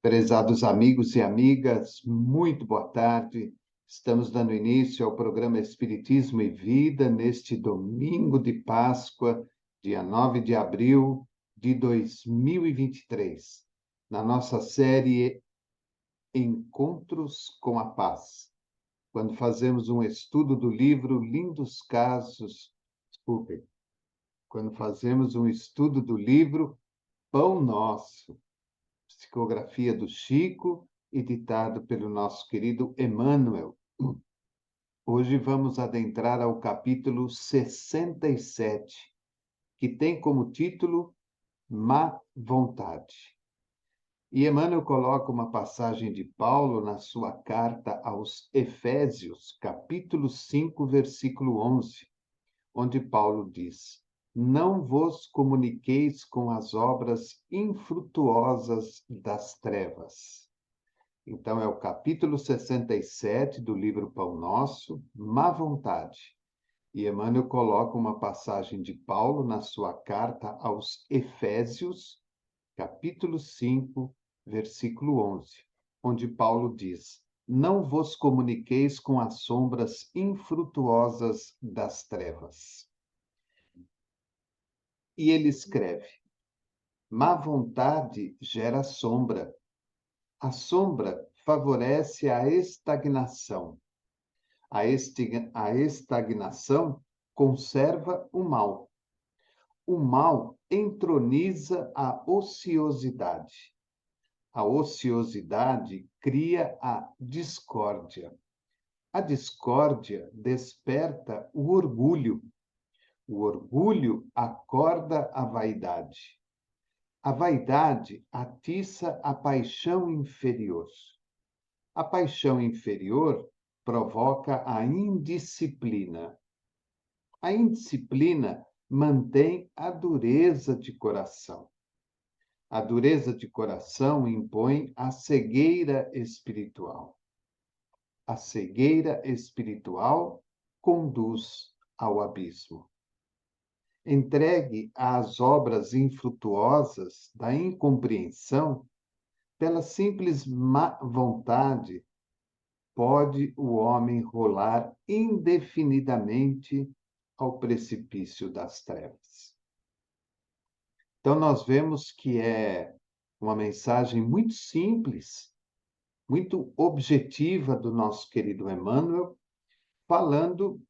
Prezados amigos e amigas, muito boa tarde. Estamos dando início ao programa Espiritismo e Vida neste domingo de Páscoa, dia 9 de abril de 2023, na nossa série Encontros com a Paz, quando fazemos um estudo do livro Lindos Casos, quando fazemos um estudo do livro Pão Nosso, psicografia do Chico e ditado pelo nosso querido Emmanuel. Hoje vamos adentrar ao capítulo 67, que tem como título Má Vontade. E Emmanuel coloca uma passagem de Paulo na sua carta aos Efésios, capítulo 5, versículo 11, onde Paulo diz: Não vos comuniqueis com as obras infrutuosas das trevas. Então, é o capítulo 67 do livro Pão Nosso, Má Vontade. E Emmanuel coloca uma passagem de Paulo na sua carta aos Efésios, capítulo 5, versículo 11, onde Paulo diz: Não vos comuniqueis com as sombras infrutuosas das trevas. E ele escreve: Má vontade gera sombra. A sombra favorece a estagnação. A estagnação conserva o mal. O mal entroniza a ociosidade. A ociosidade cria a discórdia. A discórdia desperta o orgulho. O orgulho acorda a vaidade. A vaidade atiça a paixão inferior. A paixão inferior provoca a indisciplina. A indisciplina mantém a dureza de coração. A dureza de coração impõe a cegueira espiritual. A cegueira espiritual conduz ao abismo. Entregue às obras infrutuosas da incompreensão, pela simples má vontade, pode o homem rolar indefinidamente ao precipício das trevas. Então, nós vemos que é uma mensagem muito simples, muito objetiva do nosso querido Emmanuel, falando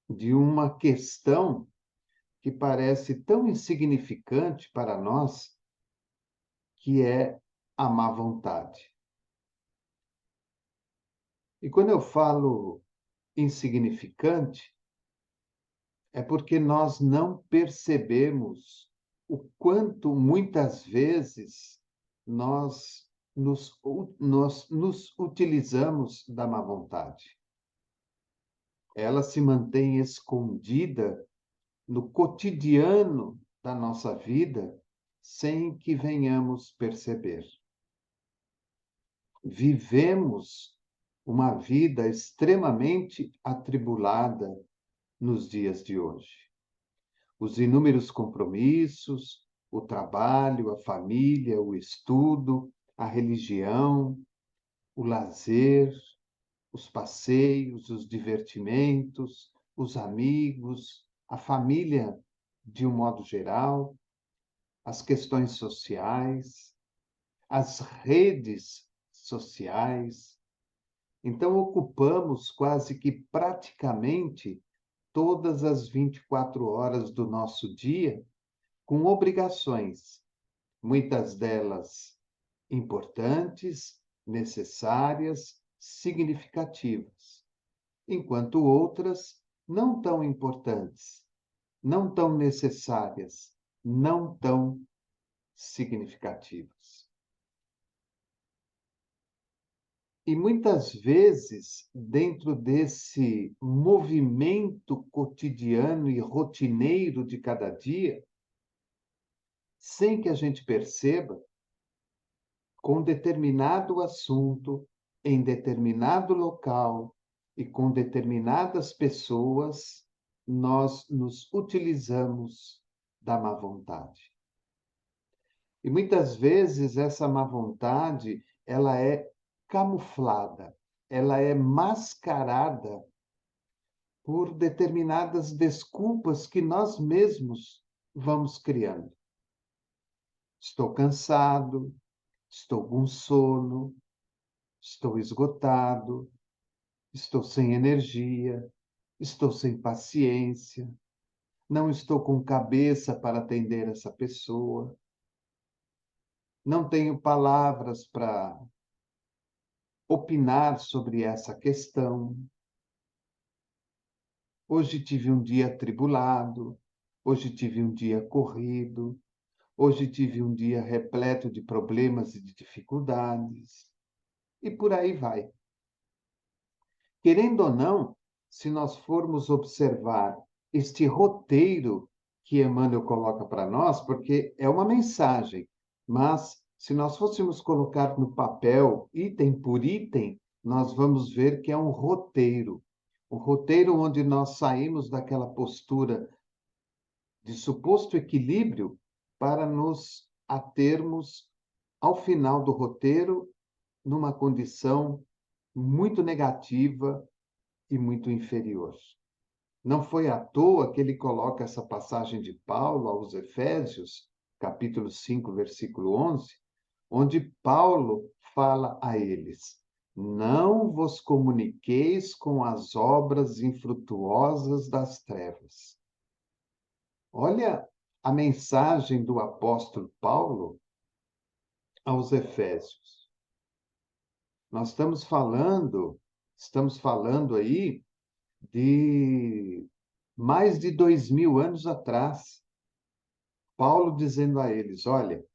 de uma questão que parece tão insignificante para nós, que é a má vontade. E quando eu falo insignificante, é porque nós não percebemos o quanto muitas vezes nós nos utilizamos da má vontade. Ela se mantém escondida no cotidiano da nossa vida, sem que venhamos perceber. Vivemos uma vida extremamente atribulada nos dias de hoje. Os inúmeros compromissos, o trabalho, a família, o estudo, a religião, o lazer, os passeios, os divertimentos, os amigos, a família de um modo geral, as questões sociais, as redes sociais. Então, ocupamos quase que praticamente todas as 24 horas do nosso dia com obrigações, muitas delas importantes, necessárias, significativas, enquanto outras não tão importantes, não tão necessárias, não tão significativas. E muitas vezes, dentro desse movimento cotidiano e rotineiro de cada dia, sem que a gente perceba, com determinado assunto, em determinado local e com determinadas pessoas, nós nos utilizamos da má vontade. E muitas vezes essa má vontade, ela é camuflada, ela é mascarada por determinadas desculpas que nós mesmos vamos criando. Estou cansado, estou com sono, estou esgotado, estou sem energia, estou sem paciência, não estou com cabeça para atender essa pessoa, não tenho palavras para opinar sobre essa questão. Hoje tive um dia atribulado, hoje tive um dia corrido, hoje tive um dia repleto de problemas e de dificuldades, e por aí vai. Querendo ou não, se nós formos observar este roteiro que Emmanuel coloca para nós, porque é uma mensagem, mas se nós fôssemos colocar no papel, item por item, nós vamos ver que é um roteiro. Um roteiro onde nós saímos daquela postura de suposto equilíbrio para nos atermos ao final do roteiro numa condição muito negativa e muito inferior. Não foi à toa que ele coloca essa passagem de Paulo aos Efésios, capítulo 5, versículo 11, onde Paulo fala a eles: não vos comuniqueis com as obras infrutuosas das trevas. Olha a mensagem do apóstolo Paulo aos Efésios. Nós estamos falando aí de mais de 2000 anos atrás. Paulo dizendo a eles: olha,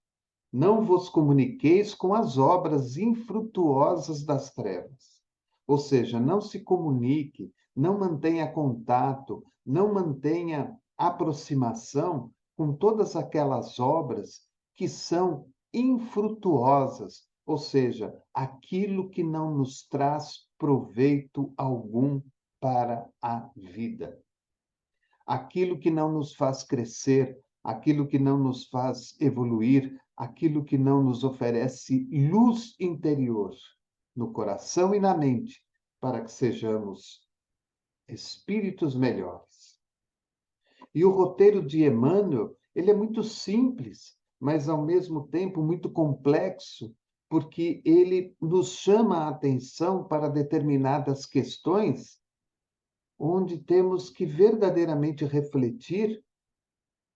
não vos comuniqueis com as obras infrutuosas das trevas. Ou seja, não se comunique, não mantenha contato, não mantenha aproximação com todas aquelas obras que são infrutuosas, ou seja, aquilo que não nos traz proveito algum para a vida, aquilo que não nos faz crescer, aquilo que não nos faz evoluir, aquilo que não nos oferece luz interior no coração e na mente, para que sejamos espíritos melhores. E o roteiro de Emmanuel, ele é muito simples, mas ao mesmo tempo muito complexo, porque ele nos chama a atenção para determinadas questões onde temos que verdadeiramente refletir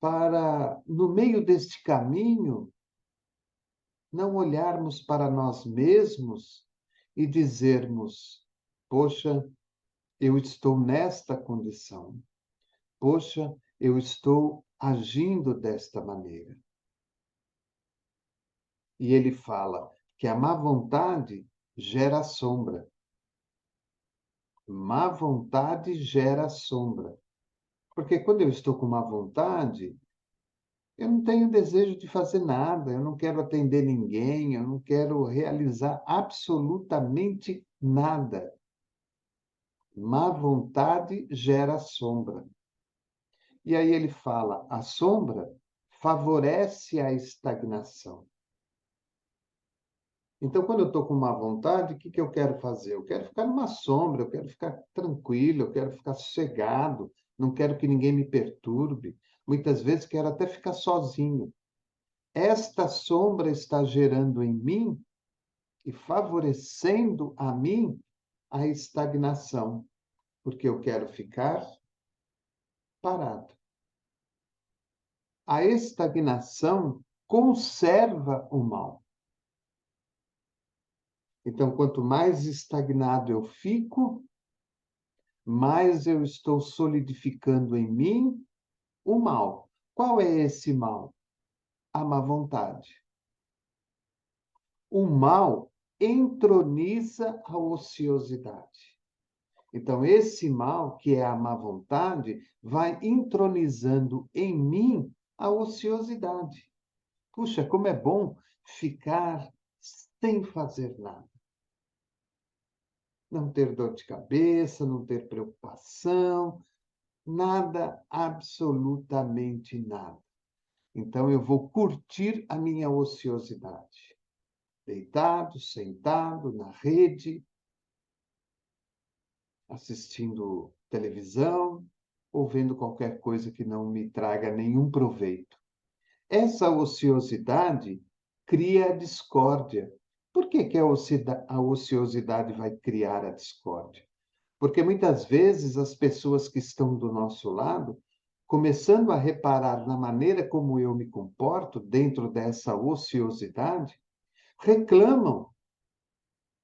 para, no meio deste caminho, não olharmos para nós mesmos e dizermos: poxa, eu estou nesta condição. Poxa, eu estou agindo desta maneira. E ele fala que a má vontade gera sombra. Má vontade gera sombra. Porque quando eu estou com má vontade, eu não tenho desejo de fazer nada, eu não quero atender ninguém, eu não quero realizar absolutamente nada. Má vontade gera sombra. E aí ele fala: a sombra favorece a estagnação. Então, quando eu estou com má vontade, o que eu quero fazer? Eu quero ficar numa sombra, eu quero ficar tranquilo, eu quero ficar sossegado, não quero que ninguém me perturbe. Muitas vezes quero até ficar sozinho. Esta sombra está gerando em mim e favorecendo a mim a estagnação, porque eu quero ficar parado. A estagnação conserva o mal. Então, quanto mais estagnado eu fico, mais eu estou solidificando em mim o mal. Qual é esse mal? A má vontade. O mal entroniza a ociosidade. Então, esse mal, que é a má vontade, vai entronizando em mim a ociosidade. Puxa, como é bom ficar sem fazer nada. Não ter dor de cabeça, não ter preocupação, nada, absolutamente nada. Então, eu vou curtir a minha ociosidade. Deitado, sentado, na rede, assistindo televisão, ou vendo qualquer coisa que não me traga nenhum proveito. Essa ociosidade cria a discórdia. Por que que a ociosidade vai criar a discórdia? Porque muitas vezes as pessoas que estão do nosso lado, começando a reparar na maneira como eu me comporto dentro dessa ociosidade, reclamam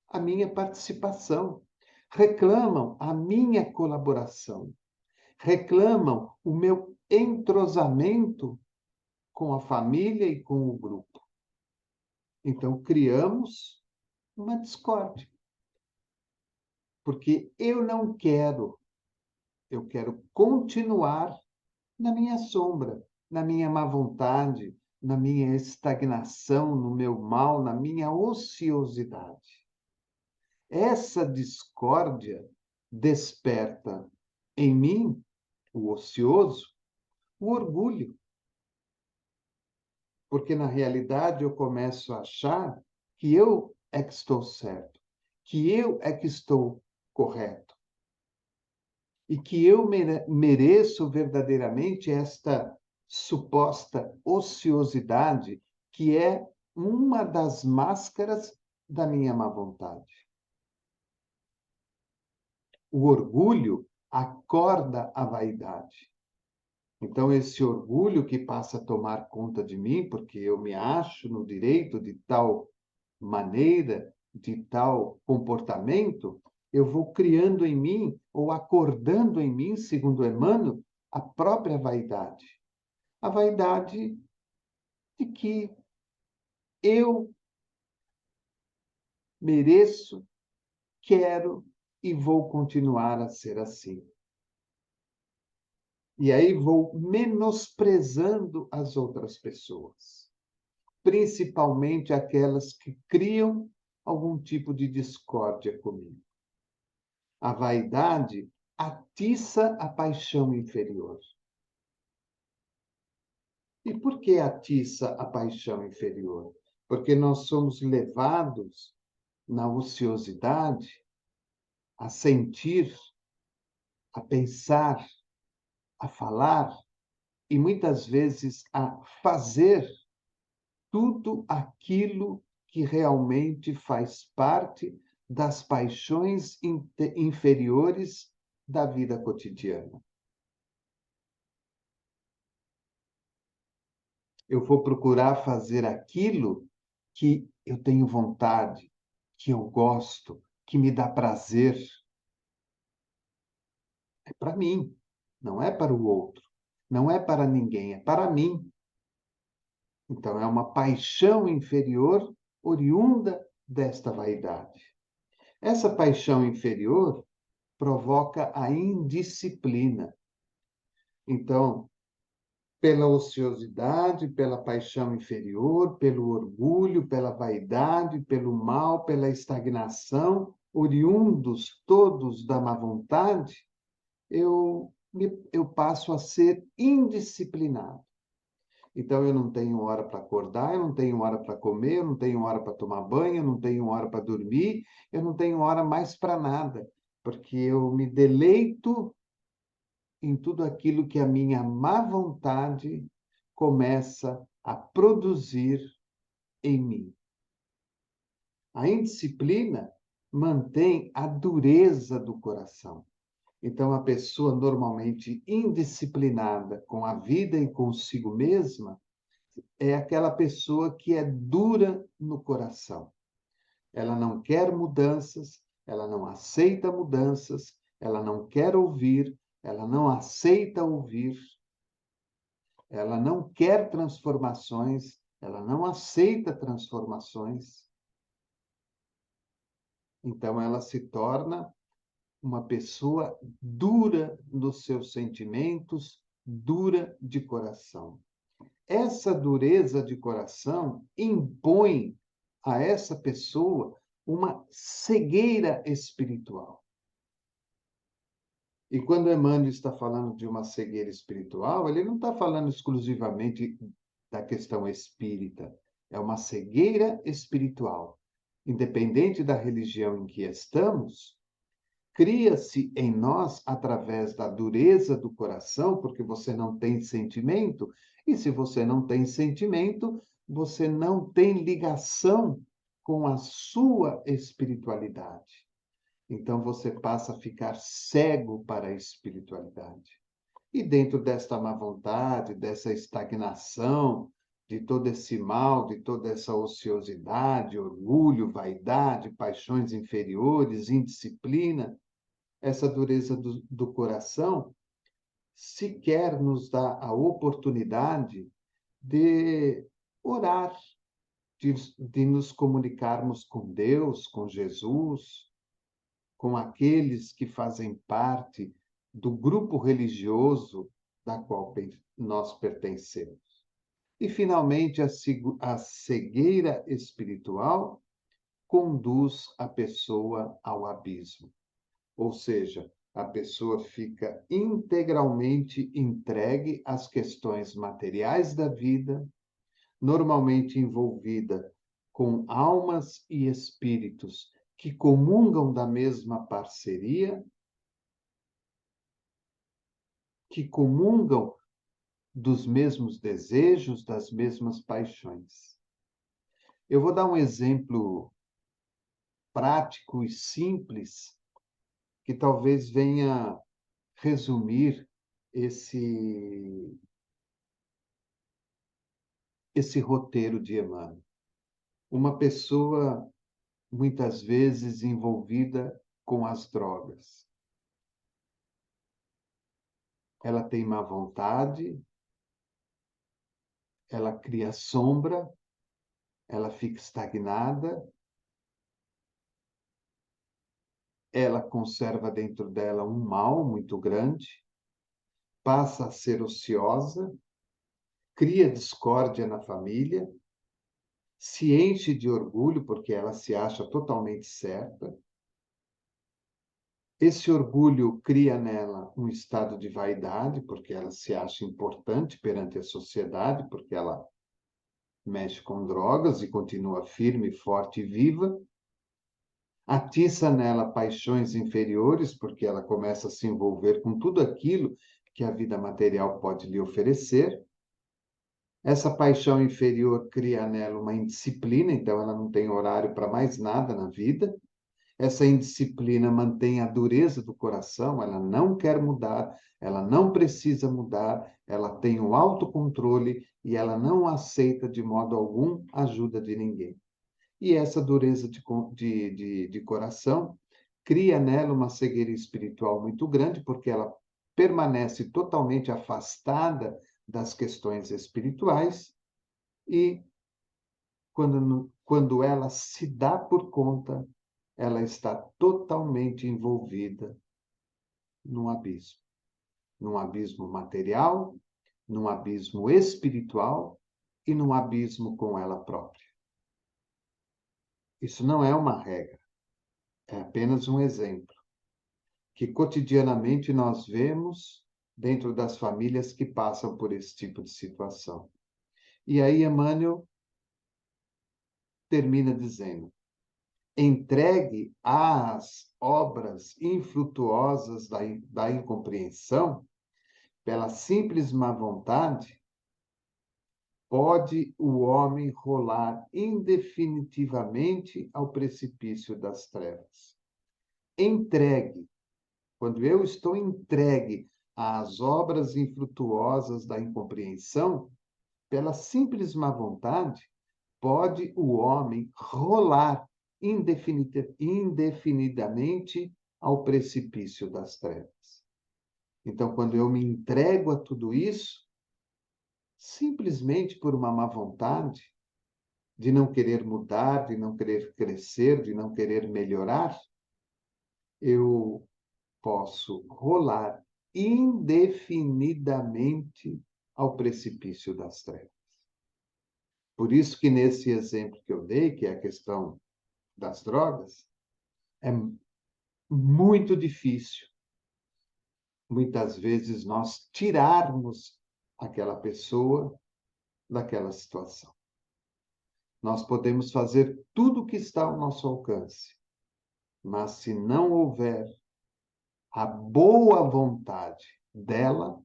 a minha participação, reclamam a minha colaboração, reclamam o meu entrosamento com a família e com o grupo. Então, criamos uma discórdia. Porque eu quero continuar na minha sombra, na minha má vontade, na minha estagnação, no meu mal, na minha ociosidade. Essa discórdia desperta em mim, o ocioso, o orgulho. Porque, na realidade, eu começo a achar que eu é que estou certo, que eu é que estou correto, e que eu mereço verdadeiramente esta suposta ociosidade, que é uma das máscaras da minha má vontade. O orgulho acorda a vaidade. Então, esse orgulho que passa a tomar conta de mim, porque eu me acho no direito de tal maneira, de tal comportamento, eu vou criando em mim, ou acordando em mim, segundo Emmanuel, a própria vaidade. A vaidade de que eu mereço, quero e vou continuar a ser assim. E aí vou menosprezando as outras pessoas, principalmente aquelas que criam algum tipo de discórdia comigo. A vaidade atiça a paixão inferior. E por que atiça a paixão inferior? Porque nós somos levados na ociosidade a sentir, a pensar, a falar e muitas vezes a fazer tudo aquilo que realmente faz parte das paixões inferiores da vida cotidiana. Eu vou procurar fazer aquilo que eu tenho vontade, que eu gosto, que me dá prazer. É para mim, não é para o outro, não é para ninguém, é para mim. Então, é uma paixão inferior oriunda desta vaidade. Essa paixão inferior provoca a indisciplina. Então, pela ociosidade, pela paixão inferior, pelo orgulho, pela vaidade, pelo mal, pela estagnação, oriundos todos da má vontade, eu passo a ser indisciplinado. Então, eu não tenho hora para acordar, eu não tenho hora para comer, eu não tenho hora para tomar banho, eu não tenho hora para dormir, eu não tenho hora mais para nada, porque eu me deleito em tudo aquilo que a minha má vontade começa a produzir em mim. A indisciplina mantém a dureza do coração. Então, a pessoa normalmente indisciplinada com a vida e consigo mesma é aquela pessoa que é dura no coração. Ela não quer mudanças, ela não aceita mudanças, ela não quer ouvir, ela não aceita ouvir, ela não quer transformações, ela não aceita transformações. Então, ela se torna uma pessoa dura nos seus sentimentos, dura de coração. Essa dureza de coração impõe a essa pessoa uma cegueira espiritual. E quando Emmanuel está falando de uma cegueira espiritual, ele não está falando exclusivamente da questão espírita. É uma cegueira espiritual. Independente da religião em que estamos, cria-se em nós através da dureza do coração, porque você não tem sentimento, e se você não tem sentimento, você não tem ligação com a sua espiritualidade. Então você passa a ficar cego para a espiritualidade. E dentro desta má vontade, dessa estagnação, de todo esse mal, de toda essa ociosidade, orgulho, vaidade, paixões inferiores, indisciplina, essa dureza do coração sequer nos dá a oportunidade de orar, de nos comunicarmos com Deus, com Jesus, com aqueles que fazem parte do grupo religioso da qual nós pertencemos. E, finalmente, a cegueira espiritual conduz a pessoa ao abismo. Ou seja, a pessoa fica integralmente entregue às questões materiais da vida, normalmente envolvida com almas e espíritos que comungam da mesma parceria, que comungam dos mesmos desejos, das mesmas paixões. Eu vou dar um exemplo prático e simples que talvez venha resumir esse roteiro de Emmanuel. Uma pessoa muitas vezes envolvida com as drogas. Ela tem má vontade, ela cria sombra, ela fica estagnada, ela conserva dentro dela um mal muito grande, passa a ser ociosa, cria discórdia na família, se enche de orgulho porque ela se acha totalmente certa. Esse orgulho cria nela um estado de vaidade, porque ela se acha importante perante a sociedade, porque ela mexe com drogas e continua firme, forte e viva. Atiça nela paixões inferiores, porque ela começa a se envolver com tudo aquilo que a vida material pode lhe oferecer. Essa paixão inferior cria nela uma indisciplina, então ela não tem horário para mais nada na vida. Essa indisciplina mantém a dureza do coração, ela não quer mudar, ela não precisa mudar, ela tem o autocontrole e ela não aceita de modo algum a ajuda de ninguém. E essa dureza de coração cria nela uma cegueira espiritual muito grande, porque ela permanece totalmente afastada das questões espirituais e, quando ela se dá por conta, ela está totalmente envolvida num abismo material, num abismo espiritual e num abismo com ela própria. Isso não é uma regra, é apenas um exemplo que cotidianamente nós vemos dentro das famílias que passam por esse tipo de situação. E aí Emmanuel termina dizendo: entregue às obras infrutuosas da incompreensão, pela simples má vontade, pode o homem rolar indefinitivamente ao precipício das trevas. Entregue. Quando eu estou entregue às obras infrutuosas da incompreensão, pela simples má vontade, pode o homem rolar indefinidamente ao precipício das trevas. Então, quando eu me entrego a tudo isso, simplesmente por uma má vontade, de não querer mudar, de não querer crescer, de não querer melhorar, eu posso rolar indefinidamente ao precipício das trevas. Por isso que nesse exemplo que eu dei, que é a questão das drogas, é muito difícil, muitas vezes, nós tirarmos aquela pessoa daquela situação. Nós podemos fazer tudo o que está ao nosso alcance, mas se não houver a boa vontade dela,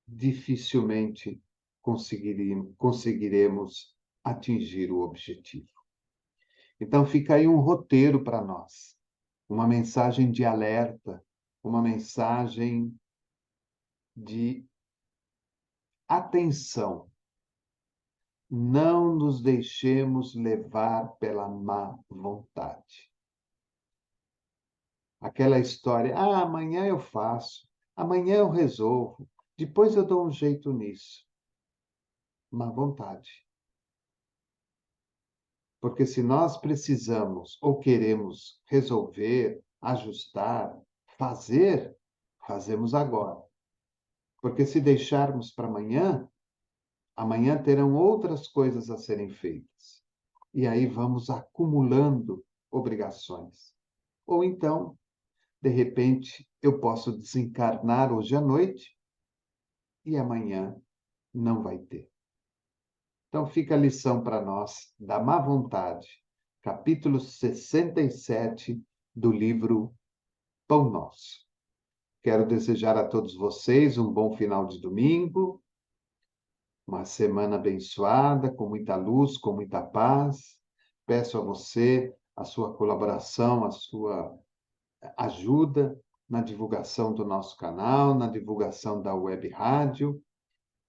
dificilmente conseguiremos atingir o objetivo. Então, fica aí um roteiro para nós, uma mensagem de alerta, uma mensagem de atenção. Não nos deixemos levar pela má vontade. Aquela história, amanhã eu faço, amanhã eu resolvo, depois eu dou um jeito nisso. Má vontade. Porque se nós precisamos ou queremos resolver, ajustar, fazer, fazemos agora. Porque se deixarmos para amanhã, amanhã terão outras coisas a serem feitas. E aí vamos acumulando obrigações. Ou então, de repente, eu posso desencarnar hoje à noite e amanhã não vai ter. Então fica a lição para nós da má vontade, capítulo 67 do livro Pão Nosso. Quero desejar a todos vocês um bom final de domingo, uma semana abençoada, com muita luz, com muita paz. Peço a você a sua colaboração, a sua ajuda na divulgação do nosso canal, na divulgação da web rádio,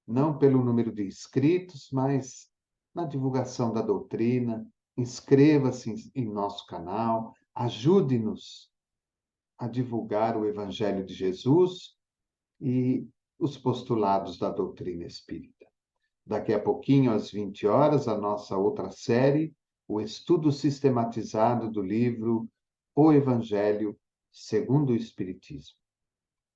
não pelo número de inscritos, mas na divulgação da doutrina. Inscreva-se em nosso canal, ajude-nos a divulgar o Evangelho de Jesus e os postulados da doutrina espírita. Daqui a pouquinho, às 20 horas, a nossa outra série, o estudo sistematizado do livro O Evangelho segundo o Espiritismo.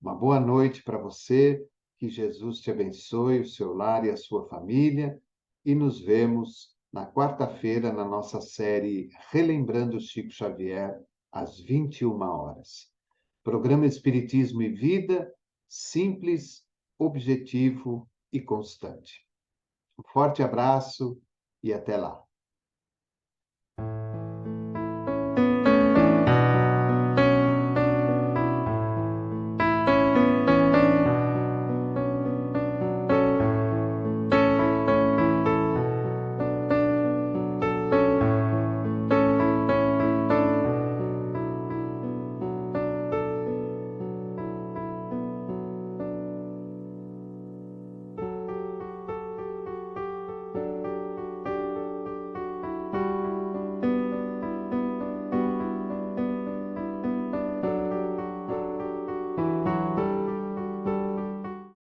Uma boa noite para você, que Jesus te abençoe, o seu lar e a sua família, e nos vemos na quarta-feira na nossa série Relembrando Chico Xavier, às 21 horas. Programa Espiritismo e Vida, simples, objetivo e constante. Um forte abraço e até lá.